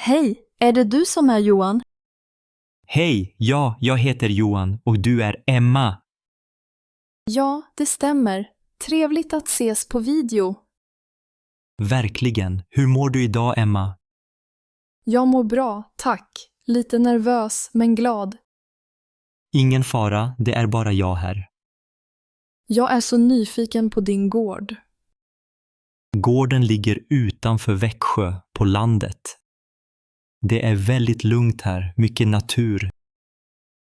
Hej, är det du som är Johan? Hej, ja, jag heter Johan och du är Emma. Ja, det stämmer. Trevligt att ses på video. Verkligen. Hur mår du idag, Emma? Jag mår bra, tack. Lite nervös, men glad. Ingen fara, det är bara jag här. Jag är så nyfiken på din gård. Gården ligger utanför Växjö, på landet. Det är väldigt lugnt här, mycket natur.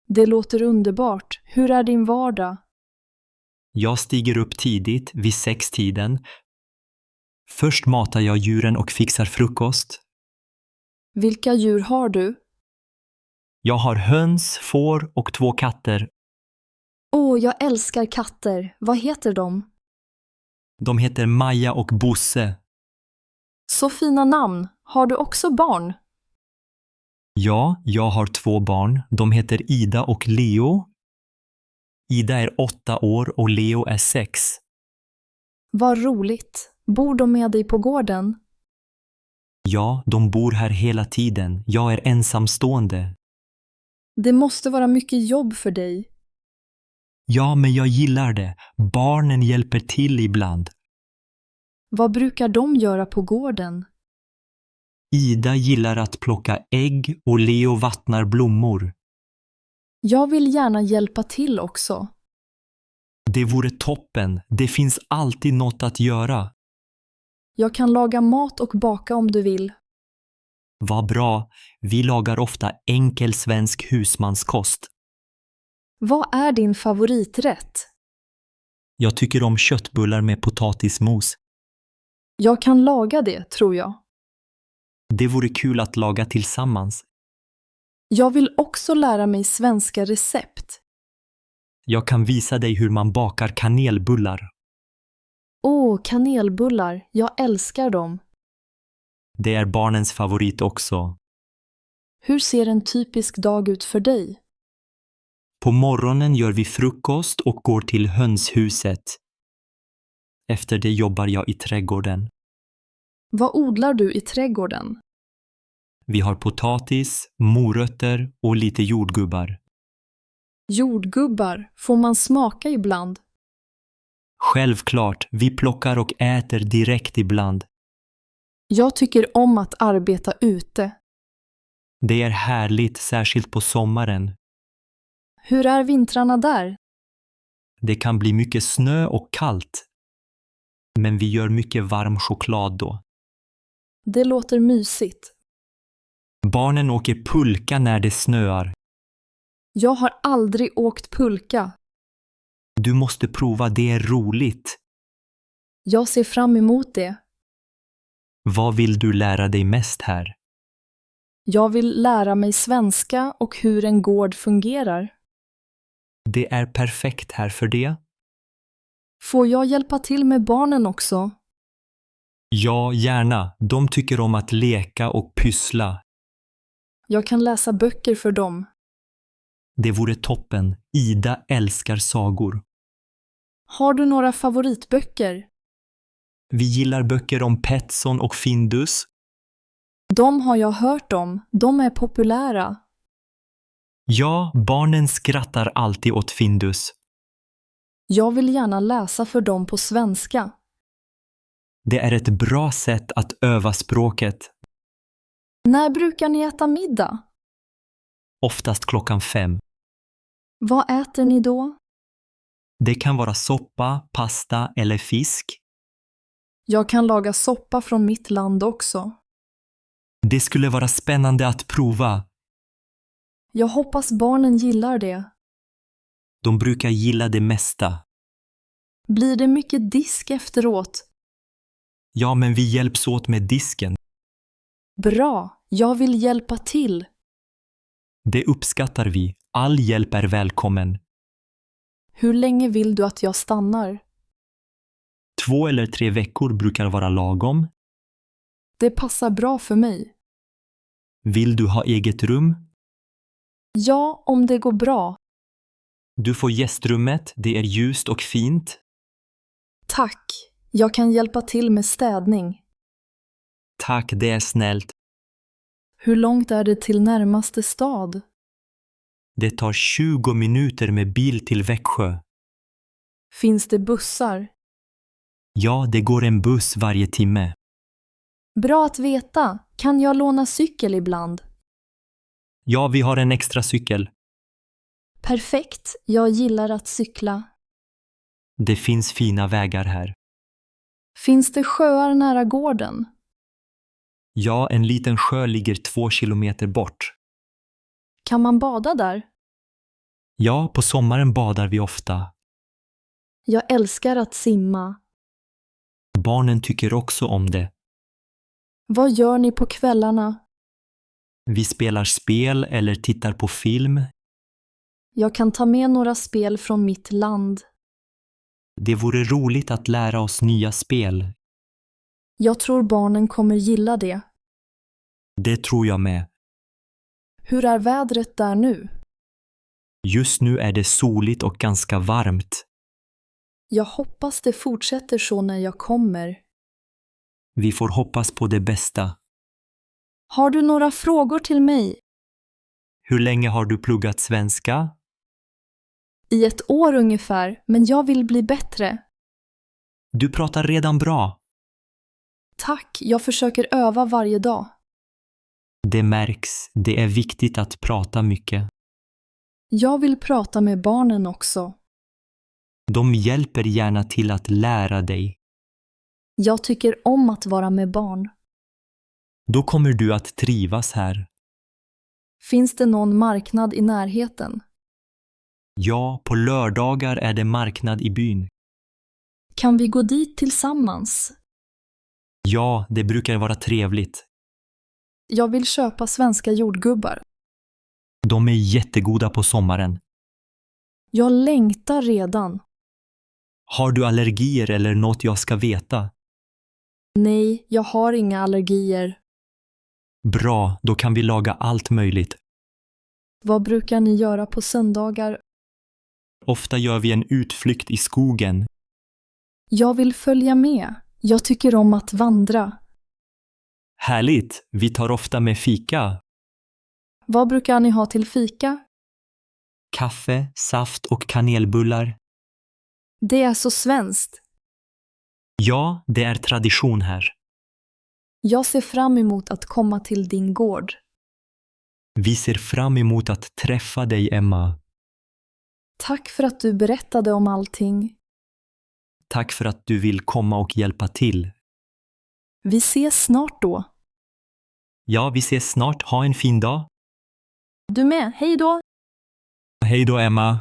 Det låter underbart. Hur är din vardag? Jag stiger upp tidigt, vid 6-tiden. Först matar jag djuren och fixar frukost. Vilka djur har du? Jag har höns, får och 2 katter. Åh, jag älskar katter. Vad heter de? De heter Maja och Bosse. Så fina namn. Har du också barn? Ja, jag har 2 barn. De heter Ida och Leo. Ida är 8 år och Leo är 6. Vad roligt. Bor de med dig på gården? Ja, de bor här hela tiden. Jag är ensamstående. Det måste vara mycket jobb för dig. Ja, men jag gillar det. Barnen hjälper till ibland. Vad brukar de göra på gården? Ida gillar att plocka ägg och Leo vattnar blommor. Jag vill gärna hjälpa till också. Det vore toppen. Det finns alltid något att göra. Jag kan laga mat och baka om du vill. Vad bra. Vi lagar ofta enkel svensk husmanskost. Vad är din favoriträtt? Jag tycker om köttbullar med potatismos. Jag kan laga det, tror jag. Det vore kul att laga tillsammans. Jag vill också lära mig svenska recept. Jag kan visa dig hur man bakar kanelbullar. Åh, kanelbullar. Jag älskar dem. Det är barnens favorit också. Hur ser en typisk dag ut för dig? På morgonen gör vi frukost och går till hönshuset. Efter det jobbar jag i trädgården. Vad odlar du i trädgården? Vi har potatis, morötter och lite jordgubbar. Jordgubbar. Får man smaka ibland? Självklart, vi plockar och äter direkt ibland. Jag tycker om att arbeta ute. Det är härligt, särskilt på sommaren. Hur är vintrarna där? Det kan bli mycket snö och kallt. Men vi gör mycket varm choklad då. Det låter mysigt. Barnen åker pulka när det snöar. Jag har aldrig åkt pulka. Du måste prova, det är roligt. Jag ser fram emot det. Vad vill du lära dig mest här? Jag vill lära mig svenska och hur en gård fungerar. Det är perfekt här för det. Får jag hjälpa till med barnen också? Ja, gärna. De tycker om att leka och pyssla. Jag kan läsa böcker för dem. Det vore toppen. Ida älskar sagor. Har du några favoritböcker? Vi gillar böcker om Petson och Findus. De har jag hört om. De är populära. Ja, barnen skrattar alltid åt Findus. Jag vill gärna läsa för dem på svenska. Det är ett bra sätt att öva språket. När brukar ni äta middag? Oftast 5:00. Vad äter ni då? Det kan vara soppa, pasta eller fisk. Jag kan laga soppa från mitt land också. Det skulle vara spännande att prova. Jag hoppas barnen gillar det. De brukar gilla det mesta. Blir det mycket disk efteråt? Ja, men vi hjälps åt med disken. Bra, jag vill hjälpa till. Det uppskattar vi. All hjälp är välkommen. Hur länge vill du att jag stannar? 2 eller 3 veckor brukar vara lagom. Det passar bra för mig. Vill du ha eget rum? Ja, om det går bra. Du får gästrummet, det är ljust och fint. Tack, jag kan hjälpa till med städning. Tack, det är snällt. Hur långt är det till närmaste stad? Det tar 20 minuter med bil till Växjö. Finns det bussar? Ja, det går en buss varje timme. Bra att veta. Kan jag låna cykel ibland? Ja, vi har en extra cykel. Perfekt. Jag gillar att cykla. Det finns fina vägar här. Finns det sjöar nära gården? Ja, en liten sjö ligger 2 kilometer bort. Kan man bada där? Ja, på sommaren badar vi ofta. Jag älskar att simma. Barnen tycker också om det. Vad gör ni på kvällarna? Vi spelar spel eller tittar på film. Jag kan ta med några spel från mitt land. Det vore roligt att lära oss nya spel. Jag tror barnen kommer gilla det. Det tror jag med. Hur är vädret där nu? Just nu är det soligt och ganska varmt. Jag hoppas det fortsätter så när jag kommer. Vi får hoppas på det bästa. Har du några frågor till mig? Hur länge har du pluggat svenska? I 1 år ungefär, men jag vill bli bättre. Du pratar redan bra. Tack, jag försöker öva varje dag. Det märks. Det är viktigt att prata mycket. Jag vill prata med barnen också. De hjälper gärna till att lära dig. Jag tycker om att vara med barn. Då kommer du att trivas här. Finns det någon marknad i närheten? Ja, på lördagar är det marknad i byn. Kan vi gå dit tillsammans? Ja, det brukar vara trevligt. Jag vill köpa svenska jordgubbar. De är jättegoda på sommaren. Jag längtar redan. Har du allergier eller något jag ska veta? Nej, jag har inga allergier. Bra, då kan vi laga allt möjligt. Vad brukar ni göra på söndagar? Ofta gör vi en utflykt i skogen. Jag vill följa med. Jag tycker om att vandra. Härligt, vi tar ofta med fika. Vad brukar ni ha till fika? Kaffe, saft och kanelbullar. Det är så svenskt. Ja, det är tradition här. Jag ser fram emot att komma till din gård. Vi ser fram emot att träffa dig, Emma. Tack för att du berättade om allting. Tack för att du vill komma och hjälpa till. Vi ses snart då. Ja, vi ses snart. Ha en fin dag. Du med. Hej då! Hej då, Emma.